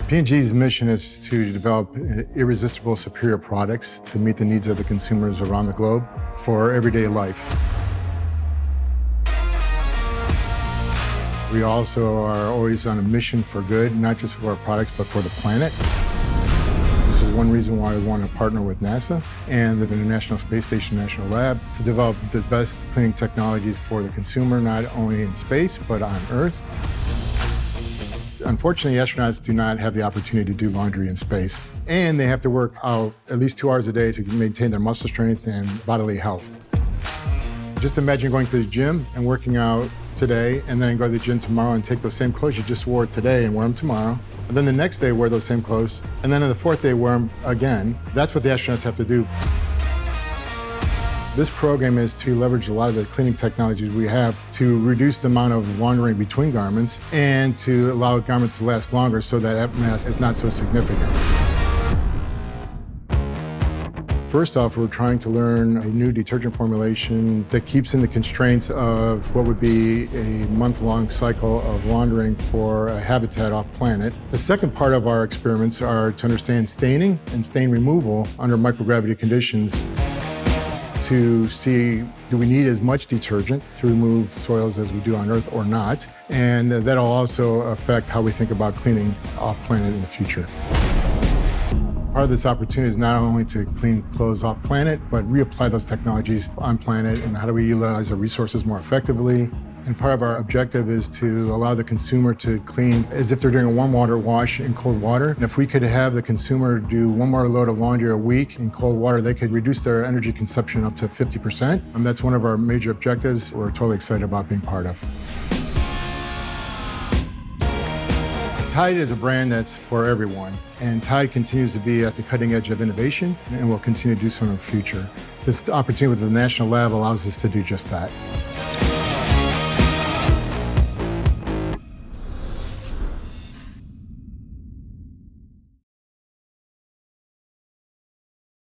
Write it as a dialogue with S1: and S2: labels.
S1: P&G's mission is to develop irresistible, superior products to meet the needs of the consumers around the globe for everyday life. We also are always on a mission for good, not just for our products, but for the planet. This is one reason why we want to partner with NASA and the International Space Station National Lab to develop the best cleaning technologies for the consumer, not only in space, but on Earth. Unfortunately, astronauts do not have the opportunity to do laundry in space, and they have to work out at least 2 hours a day to maintain their muscle strength and bodily health. Just imagine going to the gym and working out today, and then go to the gym tomorrow and take those same clothes you just wore today and wear them tomorrow. And then the next day, wear those same clothes, and then on the fourth day, wear them again. That's what the astronauts have to do. This program is to leverage a lot of the cleaning technologies we have to reduce the amount of laundering between garments and to allow garments to last longer so that mass is not so significant. First off, we're trying to learn a new detergent formulation that keeps in the constraints of what would be a month-long cycle of laundering for a habitat off-planet. The second part of our experiments are to understand staining and stain removal under microgravity conditions to see, do we need as much detergent to remove soils as we do on Earth or not? And that'll also affect how we think about cleaning off-planet in the future. Part of this opportunity is not only to clean clothes off-planet, but reapply those technologies on-planet, and how do we utilize our resources more effectively. And part of our objective is to allow the consumer to clean as if they're doing a warm water wash in cold water. And if we could have the consumer do one more load of laundry a week in cold water, they could reduce their energy consumption up to 50%. And that's one of our major objectives we're totally excited about being part of. Tide is a brand that's for everyone, and Tide continues to be at the cutting edge of innovation and will continue to do so in the future. This opportunity with the National Lab allows us to do just that.